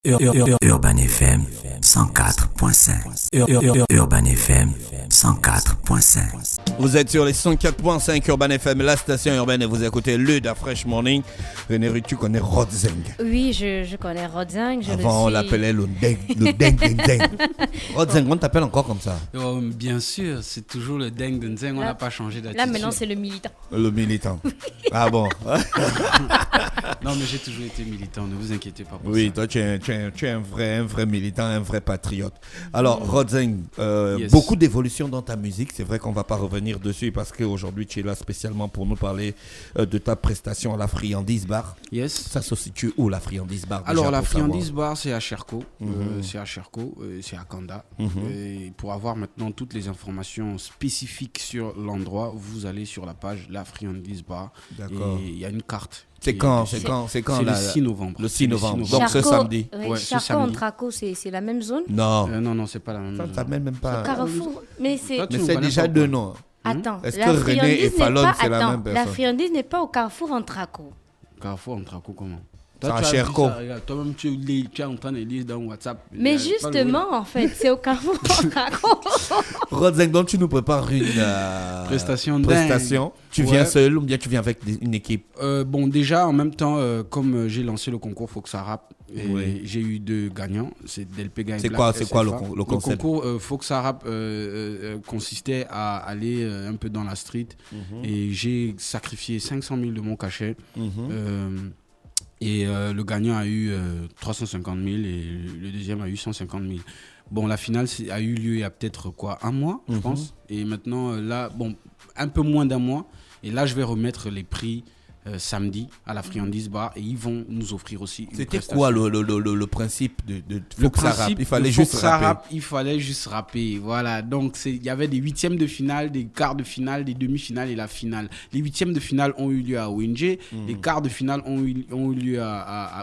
Urban FM 104.5. Urban FM 104.5. Vous êtes sur les 104.5 Urban FM, la station urbaine, et vous écoutez Luda Fresh Morning. René Ruth, tu connais Rodzeng? Oui, je connais Rodzeng. Avant, on l'appelait le Deng. Rodzeng, on t'appelle encore comme ça? Bien sûr, c'est toujours le Deng Deng, on n'a pas changé d'attitude. Là, maintenant, c'est le militant. Le militant. Ah bon? Non, mais j'ai toujours été militant, ne vous inquiétez pas pour oui, ça. toi, tu es un vrai militant, un vrai patriote. Alors, Rodzeng, Yes. beaucoup d'évolution dans ta musique. C'est vrai qu'on ne va pas revenir dessus parce qu'aujourd'hui, tu es là spécialement pour nous parler de ta prestation à la Friandise Bar. Yes. Ça se situe où, la Friandise Bar? Alors, déjà, la pour Friandise savoir? Bar, c'est à Cherco. C'est à Cherco, c'est à Kanda. Et pour avoir maintenant toutes les informations spécifiques sur l'endroit, vous allez sur la page La Friandise Bar. D'accord. Et il y a une carte. C'est quand C'est C'est le 6 novembre. Le 6 novembre. C'est Donc, ce samedi. Oui, ce Charcot, samedi. Ontraco, c'est la même zone. Non. Non, c'est pas la même. Ça m'amène même pas. Carrefour. Mais c'est. Toi, tu Mais ne c'est connais déjà pas, deux quoi. noms. Attends. Est-ce la que René friandise et Fallon, n'est pas- c'est la attends, même personne? La friandise n'est pas au Carrefour Ontraco. Carrefour, Ontraco, comment? C'est à tu as dit Cherco. ça, regarde, toi-même, tu es en train de lire dans WhatsApp. Mais Il y a pas le justement, en fait, c'est au Carrefour Ontraco. Rodzeng, donc tu nous prépares une Prestation dingue. prestation. Tu viens Ouais. seul ou bien tu viens avec une équipe? Bon, déjà, en même temps, comme j'ai lancé le concours Faut que ça rappe, et Oui. j'ai eu deux gagnants, c'est Delpega et C'est Black quoi SFA. le concept? Le concours Faut que ça rappe consistait à aller un peu dans la street, et j'ai sacrifié 500 000 de mon cachet. Et le gagnant a eu 350 000 et le deuxième a eu 150 000. Bon, la finale a eu lieu il y a peut-être un mois, je pense. Et maintenant, là, bon, un peu moins d'un mois. Et là, je vais remettre les prix samedi à la Friandise Bar et ils vont nous offrir aussi une C'était prestation. quoi le principe de Le Faut que ça rappe? principe, Il fallait Faut juste que ça rapper. rappe, il fallait juste rapper. Voilà, donc il y avait des huitièmes de finale, des quarts de finale, des demi-finales et la finale. Les huitièmes de finale ont eu lieu à ONG, les quarts de finale ont eu lieu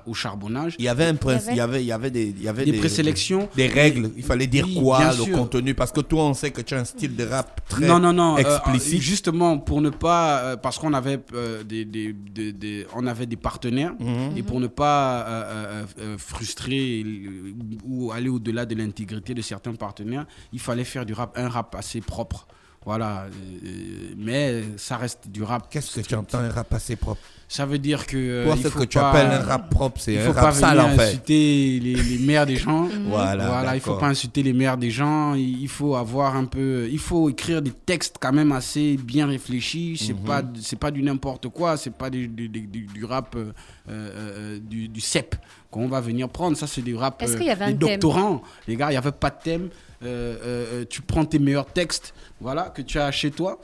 au Charbonnage. Il y avait un principe, il y avait Des présélections. des règles. Il fallait dire Oui, quoi, bien le sûr. contenu, parce que toi, on sait que tu as un style de rap très Non, explicite. justement, pour ne pas, parce qu'on avait on avait des partenaires et pour ne pas frustrer ou aller au-delà de l'intégrité de certains partenaires, il fallait faire un rap assez propre. Voilà, mais ça reste du rap. Qu'est-ce que tu entends un rap assez propre? Ça veut dire que Toi, il ce faut que tu pas- appelles un rap propre, c'est il un faut rap pas sale, venir en fait. insulter les mères des gens. Voilà, Il faut d'accord. pas insulter les mères des gens. Il faut avoir un peu, il faut écrire des textes quand même assez bien réfléchis. C'est pas du n'importe quoi. C'est pas du rap du cep qu'on va venir prendre. Ça, c'est du rap Est-ce qu'il y avait un des thème? doctorants. Les gars, il y avait pas de thème. Tu prends tes meilleurs textes, voilà, que tu as chez toi.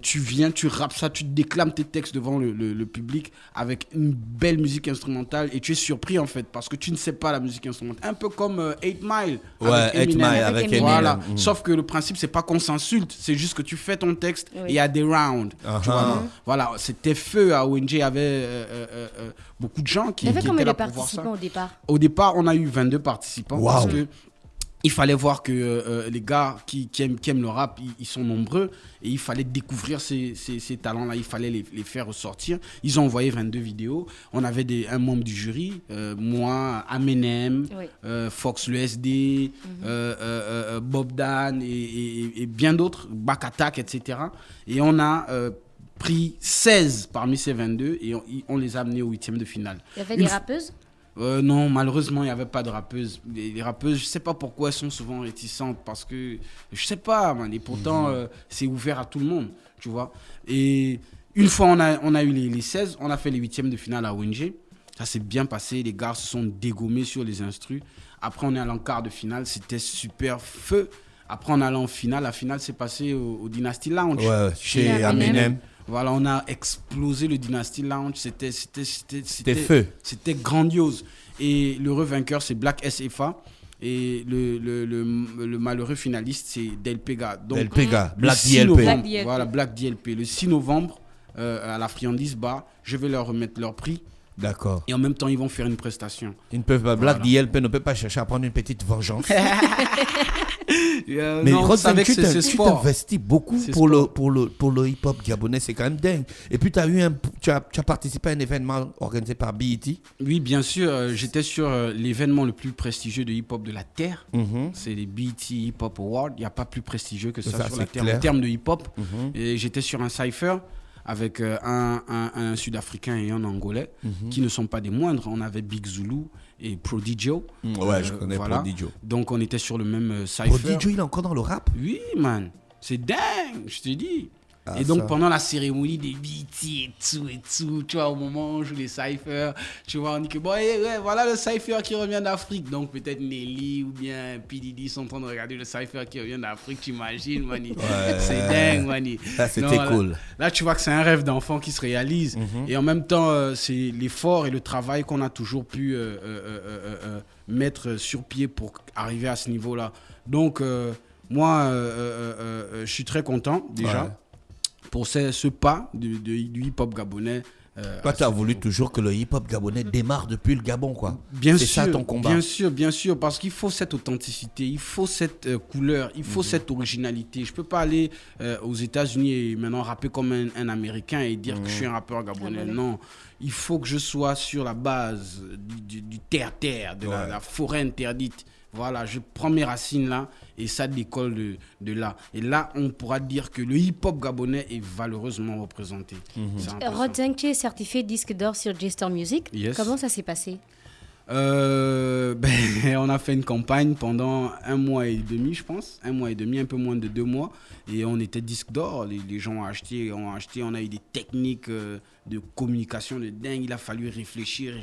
Tu viens, tu rappes ça, tu déclames tes textes devant le public avec une belle musique instrumentale et tu es surpris en fait parce que tu ne sais pas la musique instrumentale. Un peu comme 8 Mile Ouais, avec 8 Eminem. Mile avec Eminem. Voilà. Mhm. Sauf que le principe, c'est pas qu'on s'insulte, c'est juste que tu fais ton texte Oui. et il y a des rounds. Tu vois, non? Voilà, c'était feu à ONG, il y avait beaucoup de gens qui Il y avait étaient combien de là pour voir ça. participants au départ? Au départ, on a eu 22 participants Wow. parce que il fallait voir que les gars qui aiment le rap, ils sont nombreux et il fallait découvrir ces talents-là, il fallait les faire ressortir. Ils ont envoyé 22 vidéos. On avait un membre du jury, moi, Eminem, Oui. Fox le SD, Bob Dan et bien d'autres, Back Attack, etc. Et on a pris 16 parmi ces 22 et on les a amenés au 8e de finale. Il y avait Une des f- rappeuses? Non, malheureusement, il n'y avait pas de rappeuses. Les rappeuses, je ne sais pas pourquoi elles sont souvent réticentes parce que, je sais pas, man, et pourtant, c'est ouvert à tout le monde, tu vois. Et une fois, on a eu les 16, on a fait les 8e de finale à ONG. Ça s'est bien passé, les gars se sont dégommés sur les instrus. Après, on est allé en quart de finale, c'était super feu. Après, on est allé en finale. La finale s'est passée au Dynasty Lounge. Ouais, chez Eminem. Eminem. Voilà, on a explosé le Dynasty Lounge. C'était feu. C'était grandiose. Et l'heureux vainqueur, c'est Black SFA. Et le malheureux finaliste, c'est Delpega. Donc, Delpega, le Black 6 DLP. novembre, Black DLP. Voilà, Black DLP. Le 6 novembre, à la Friandise Bar, je vais leur remettre leur prix. D'accord. Et en même temps, ils vont faire une prestation. Ils ne peuvent pas, Black DLP ne peut pas chercher à prendre une petite vengeance. Mais non, Rod c'est avec Zeng, ce tu sport. t'investis beaucoup C'est pour sport. le hip-hop gabonais, c'est quand même dingue. Et puis tu as participé à un événement organisé par BET. Oui, bien sûr. J'étais sur l'événement le plus prestigieux de hip-hop de la Terre. Mhm. C'est les BET Hip Hop Awards. Il n'y a pas plus prestigieux que ça, Ça, sur la c'est Terre clair. en termes de hip-hop. Mhm. Et j'étais sur un cypher avec un Sud-Africain et un Angolais qui ne sont pas des moindres. On avait Big Zulu et Prodijo. Ouais, je connais Prodijo. Donc on était sur le même cypher. Prodijo, il est encore dans le rap? Oui, man. C'est dingue, je te dis. Ah, et donc, ça. pendant la cérémonie des BET et tout, tu vois, au moment où on joue les cyphers, tu vois, on dit que, bon, ouais, voilà le cypher qui revient d'Afrique. Donc, peut-être Nelly ou bien P. Diddy sont en train de regarder le cypher qui revient d'Afrique, t'imagines, mani. Ouais. C'est dingue, mani. Ça, c'était Non, cool. Là, tu vois que c'est un rêve d'enfant qui se réalise. Et en même temps, c'est l'effort et le travail qu'on a toujours pu mettre sur pied pour arriver à ce niveau-là. Donc, moi, je suis très content, déjà. Ouais. Pour ce pas du hip-hop gabonais. Toi, tu as voulu toujours que le hip-hop gabonais démarre depuis le Gabon, quoi. Bien c'est sûr, ça ton combat. bien sûr, parce qu'il faut cette authenticité, il faut cette couleur, il faut cette originalité. Je peux pas aller aux États-Unis et maintenant rapper comme un Américain et dire que je suis un rappeur gabonais. Non, il faut que je sois sur la base du terre-terre, de la forêt interdite. Voilà, je prends mes racines là et ça décolle de là. Et là, on pourra dire que le hip-hop gabonais est valeureusement représenté. C'est un peu ça. Rod Zeng, tu es certifié disque d'or sur J-Star Music. Yes. Comment ça s'est passé? On a fait une campagne pendant 1 mois et demi, je pense. 1 mois et demi, un peu moins de 2 mois. Et on était disque d'or. Les gens ont acheté. On a eu des techniques de communication de dingue. Il a fallu réfléchir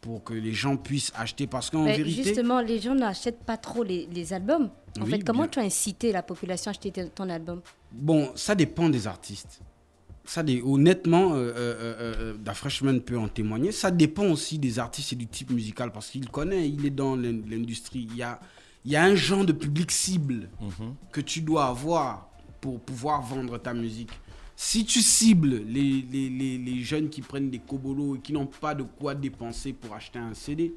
pour que les gens puissent acheter. Parce qu'en vérité... Justement, les gens n'achètent pas trop les albums. En Oui, fait, comment bien. tu as incité la population à acheter ton album? Bon, ça dépend des artistes. Honnêtement, Da Freshman peut en témoigner. Ça dépend aussi des artistes et du type musical parce qu'il connaît, il est dans l'industrie. Il y a un genre de public cible que tu dois avoir pour pouvoir vendre ta musique. Si tu cibles les jeunes qui prennent des cobolos et qui n'ont pas de quoi dépenser pour acheter un CD,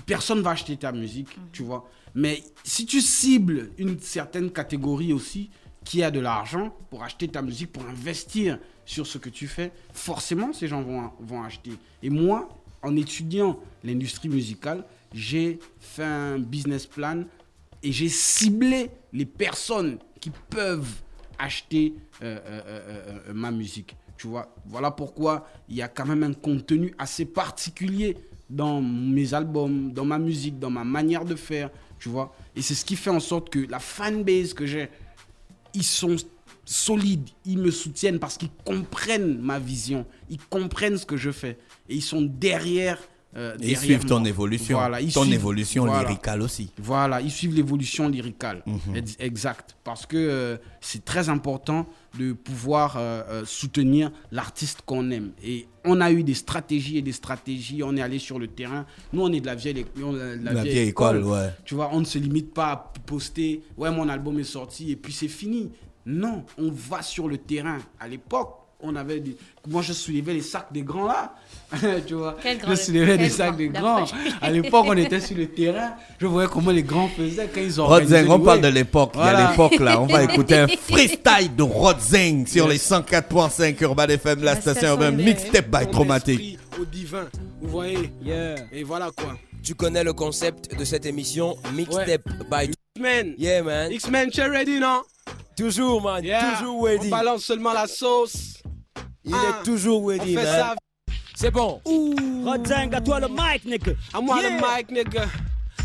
personne ne va acheter ta musique, tu vois. Mais si tu cibles une certaine catégorie aussi, qui a de l'argent pour acheter ta musique, pour investir sur ce que tu fais, forcément, ces gens vont acheter. Et moi, en étudiant l'industrie musicale, j'ai fait un business plan et j'ai ciblé les personnes qui peuvent acheter ma musique. Tu vois, voilà pourquoi il y a quand même un contenu assez particulier dans mes albums, dans ma musique, dans ma manière de faire, tu vois. Et c'est ce qui fait en sorte que la fanbase que j'ai, ils sont solides, ils me soutiennent parce qu'ils comprennent ma vision, ils comprennent ce que je fais et ils sont derrière. Et ils suivent ton évolution, Voilà, ils ton suivent, évolution voilà. lyricale aussi. Voilà, ils suivent l'évolution lyricale. Exact. Parce que c'est très important de pouvoir soutenir l'artiste qu'on aime. Et on a eu des stratégies, on est allé sur le terrain. Nous, on est de la vieille école, ouais. Tu vois, on ne se limite pas à poster, ouais, mon album est sorti et puis c'est fini. Non, on va sur le terrain. À l'époque, moi, je soulevais les sacs des grands là. Tu vois, je soulevais les sacs des grands. À l'époque, on était sur le terrain. Je voyais comment les grands faisaient quand ils ont Rod Zeng, on parle de l'époque. Voilà. Il y a l'époque là. On va écouter un freestyle de Rod Zeng sur les 104.5 Urban FM, la station urbaine Mixtape by Chromatic. Au divin, vous voyez. Et voilà quoi. Tu connais le concept de cette émission Mixtape by X-Men. Yeah man. X-Men, tu es ready, non? Toujours man, Yeah. toujours ready. On balance seulement la sauce. Il est toujours On ready fait man. ça. C'est bon. Rod Zeng, à toi le mic, nigga. À moi le mic, nigga.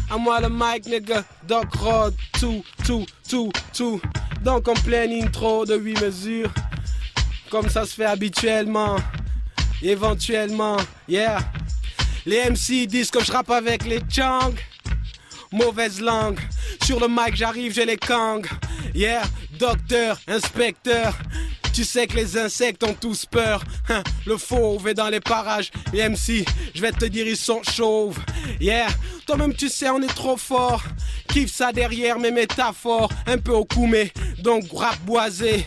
À moi le mic, nigga. Doc Rod, tout. Donc en pleine intro de 8 mesures. Comme ça se fait habituellement. Éventuellement, yeah. Les MC disent que je rappe avec les Chang. Mauvaise langue. Sur le mic, j'arrive, j'ai les Kang. Yeah, docteur, inspecteur. Tu sais que les insectes ont tous peur. Le fauve est dans les parages. Les MC, je vais te dire, ils sont chauves. Yeah, toi-même tu sais, on est trop fort. Kiffe ça derrière mes métaphores. Un peu au coumé, donc rap boisé.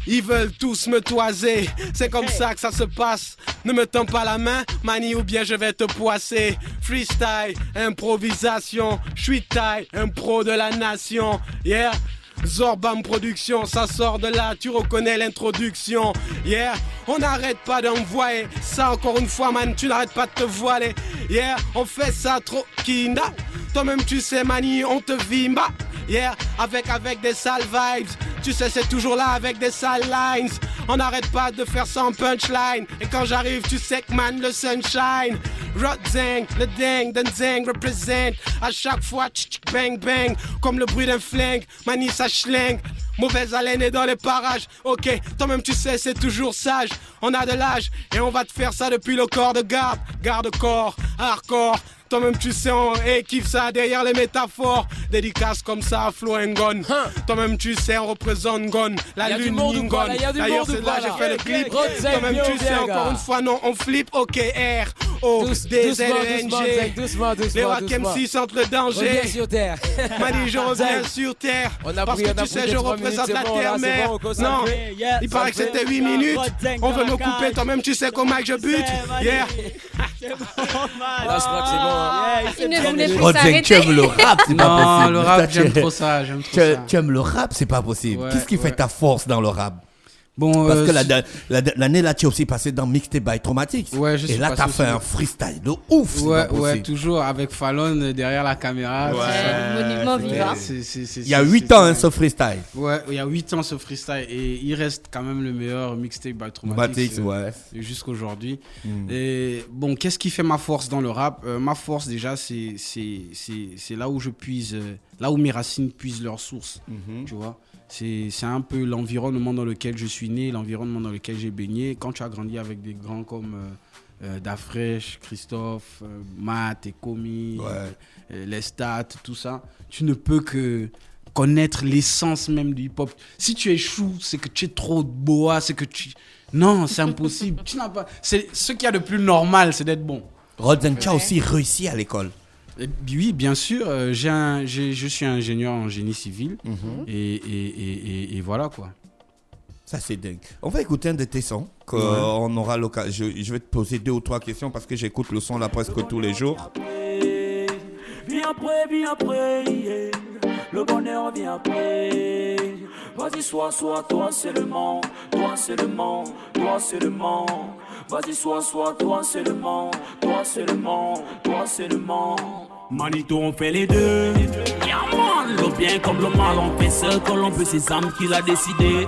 Ils veulent tous me toiser. C'est comme ça que ça se passe. ne me tends pas la main, mani, ou bien je vais te poisser. Freestyle, improvisation, je suis taille, un pro de la nation. Yeah. Zorbam Production, ça sort de là, tu reconnais l'introduction. Yeah, on n'arrête pas d'envoyer ça encore une fois, man, tu n'arrêtes pas de te voiler. Yeah, on fait ça trop kinda. Toi-même tu sais, mani, on te vimba. Yeah, avec des sales vibes. Tu sais, c'est toujours là avec des sales lines. On n'arrête pas de faire ça en punchline. Et quand j'arrive, tu sais que man, le sunshine. Rotzang, le dang, danzang, represent. À chaque fois, tch bang bang. Comme le bruit d'un flingue, mani ça schlingue. Mauvaise haleine est dans les parages. Ok, toi-même tu sais, c'est toujours sage. On a de l'âge et on va te faire ça depuis le corps de garde. Garde-corps, hardcore. Toi-même tu sais, on kiffe ça derrière les métaphores. Dédicace comme ça à Flo Ngon. Toi-même tu sais, on représente Ngon. La lune Ngon. D'ailleurs c'est là j'ai fait le clip. Toi-même tu sais, encore une fois, non, on flippe. Ok, R, O, D, Z, N, G. Les Rock MC sentent le danger. Mani, je reviens sur terre. Parce que tu sais, je représente la terre-mère. Non, il paraît que c'était 8 minutes. On veut me couper, toi-même tu sais comment je bute. Yeah. Là, je crois que c'est bon. Il ne voulait plus Rodzeng, tu aimes s'arrêter. le rap, c'est pas Non, possible. le rap, j'aime trop ça. Tu aimes le rap, c'est pas possible. Ouais, Qu'est-ce qui fait ouais. ta force dans le rap? Bon, Parce que l'année là, tu es aussi passé dans Mixtape by Traumatics. Ouais, je Et suis là, passé t'as fait aussi. un freestyle de ouf. c'est Ouais, pas ouais, possible. toujours avec Fallon derrière la caméra. Ouais. C'est un monument vivant. Il y a 8 ans, hein, ce freestyle. Ouais, il y a 8 ans ce freestyle et il reste quand même le meilleur mixtape by Traumatics Traumatics, ouais. jusqu'aujourd'hui. Et bon, qu'est-ce qui fait ma force dans le rap? Ma force déjà, c'est là où je puise, là où mes racines puisent leur source, tu vois. C'est un peu l'environnement dans lequel je suis né, l'environnement dans lequel j'ai baigné. Quand tu as grandi avec des grands comme Dafresh, Christophe, Matt et Komi, les stats, tout ça, tu ne peux que connaître l'essence même du hip-hop. Si tu échoues, c'est que tu es trop boa, c'est que tu... Non, c'est impossible. Tu n'as pas... C'est ce qu'il y a de plus normal, c'est d'être bon. Rodzeng, tu as aussi réussi à l'école. Oui, bien sûr. Je suis ingénieur en génie civil. Et voilà, quoi. Ça, c'est dingue. On va écouter un de tes sons. On aura l'occasion. Je vais te poser 2 ou 3 questions parce que j'écoute le son là presque tous les jours. Viens après, yeah. Le bonheur vient après. Vas-y, sois toi seulement, toi seulement, toi seulement. Vas-y, sois toi seulement, toi seulement, toi seulement. Manito, on fait les deux. Yeah, man. Le bien comme le mal, on fait ce que l'on peut, c'est âmes qu'il a décidé.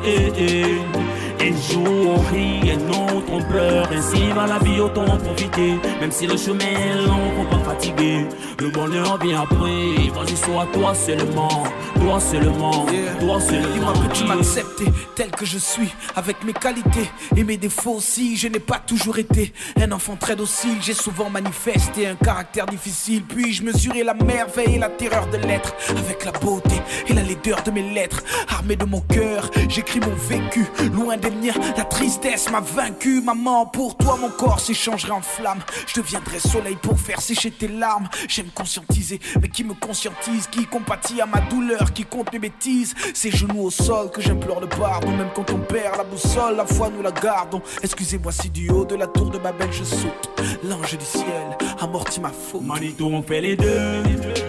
Un jour on rit, un autre on pleure. Ainsi va la vie, autant en profiter. Même si le chemin est long, faut pas fatiguer. Le bonheur vient après. Vas-y, sois toi seulement, toi seulement, toi seulement. Dis-moi que tu m'acceptes tel que je suis, avec mes qualités et mes défauts aussi. Je n'ai pas toujours été un enfant très docile. J'ai souvent manifesté un caractère difficile. Puis-je mesurer la merveille et la terreur de l'être, avec la beauté et la laideur de mes lettres. Armé de mon cœur, j'écris mon vécu. Loin des miens, la tristesse m'a vaincu. Maman, pour toi mon corps s'échangerait en flammes. Je deviendrai soleil pour faire sécher tes larmes. J'aime conscientiser, mais qui me conscientise? Qui compatit à ma douleur, qui compte mes bêtises? Ces genoux au sol que j'implore le pardon. Même quand on perd la boussole, la foi nous la gardons. Excusez-moi si du haut de la tour de Babel je saute. L'ange du ciel amortit ma faute. Manito, on fait les deux.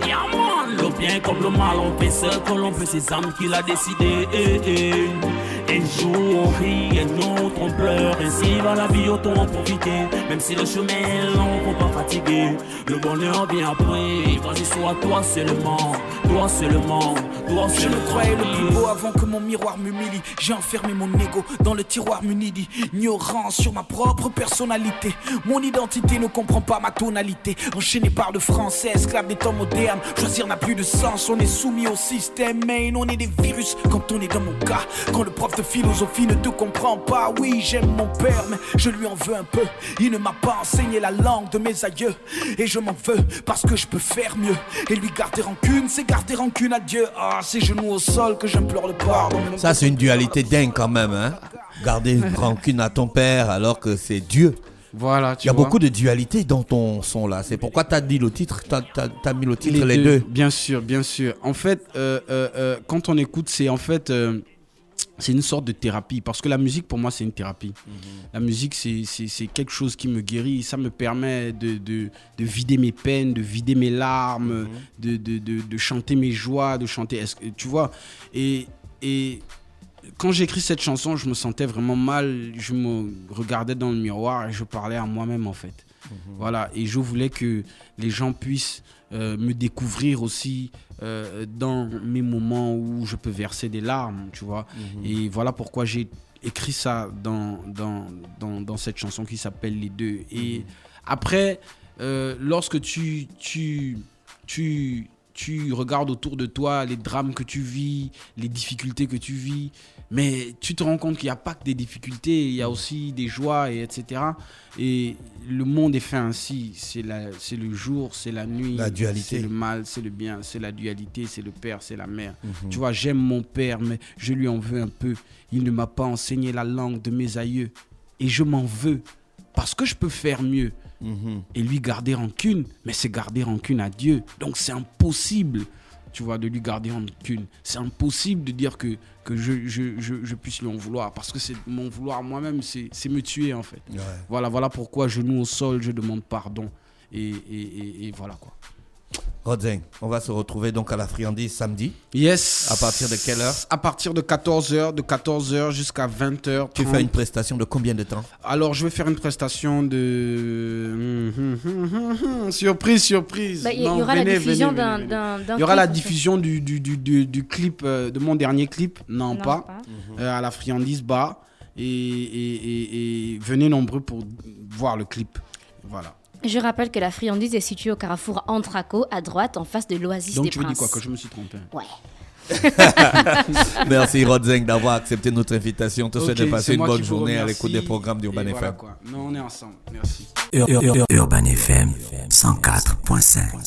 Yeah, man. Le bien comme le mal, on fait ce que l'on peut, c'est âmes qu'il a décidé. Un jour on rit, un autre on pleure. Ainsi va la vie, autant en profiter. Même si le chemin est long, faut pas fatiguer. Le bonheur vient après. Vas-y, sois toi seulement, toi seulement, toi seulement. Je me croyais le plus beau avant que mon miroir m'humilie. J'ai enfermé mon ego dans le tiroir muni d'ignorance sur ma propre personnalité. Mon identité ne comprend pas ma tonalité. Enchaîné par le français, esclave des temps modernes. Choisir n'a plus de sens, on est soumis au système. Mais on est des virus quand on est dans mon cas. Quand le prof de philosophie ne te comprend pas. Oui, j'aime mon père, mais je lui en veux un peu. Il ne m'a pas enseigné la langue de mes aïeux. Et je m'en veux parce que je peux faire mieux. Et lui garder rancune, c'est garder rancune à Dieu. Ah, ces genoux au sol que j'implore le pardon. Ça, c'est une dualité dingue quand même, hein. Garder une rancune à ton père alors que c'est Dieu. Voilà, Il y a beaucoup de dualité dans ton son là. C'est pourquoi tu as dit le titre, t'as mis le titre les deux. Bien sûr, bien sûr. En fait, quand on écoute, c'est en fait c'est une sorte de thérapie. Parce que la musique, pour moi, c'est une thérapie. La musique, c'est quelque chose qui me guérit. Ça me permet de vider mes peines, de vider mes larmes, de chanter mes joies, de chanter... Tu vois, et quand j'ai écrit cette chanson, je me sentais vraiment mal. Je me regardais dans le miroir et je parlais à moi-même, en fait. Voilà. Et je voulais que les gens puissent me découvrir aussi dans mes moments où je peux verser des larmes, tu vois. Et voilà pourquoi j'ai écrit ça dans cette chanson qui s'appelle Les Deux. Et après, lorsque tu regardes autour de toi les drames que tu vis, les difficultés que tu vis, mais tu te rends compte qu'il n'y a pas que des difficultés, il y a aussi des joies, etc. Et le monde est fait ainsi, c'est le jour, c'est la nuit, la dualité. C'est le mal, c'est le bien, c'est la dualité, c'est le père, c'est la mère. Tu vois, j'aime mon père, mais je lui en veux un peu. Il ne m'a pas enseigné la langue de mes aïeux. Et je m'en veux, parce que je peux faire mieux. Et lui garder rancune, mais c'est garder rancune à Dieu. Donc c'est impossible, tu vois, de lui garder rancune. C'est impossible de dire que je puisse lui en vouloir, parce que c'est mon vouloir moi-même, c'est me tuer en fait. Voilà pourquoi genou au sol, je demande pardon. Et voilà quoi. Rodzeng, on va se retrouver donc à la Friandise samedi. Yes. À partir de quelle heure? À partir de 14h jusqu'à 20h. Tu fais une prestation de combien de temps? Alors, je vais faire une prestation de... Surprise. Il y aura la diffusion d'un Il y aura la diffusion du clip, de mon dernier clip, non pas. À la Friandise Bar. Et venez nombreux pour voir le clip. Voilà. Je rappelle que la Friandise est située au carrefour Antraco, à droite, en face de l'Oasis Donc des tu veux Princes. dire quoi, que je me suis trompé? Ouais. Merci Rodzeng d'avoir accepté notre invitation. Te souhaite de passer une bonne journée à remercie. l'écoute des programmes d'Urban FM. Voilà quoi. Non, on est ensemble. Merci. Urban FM 104.5.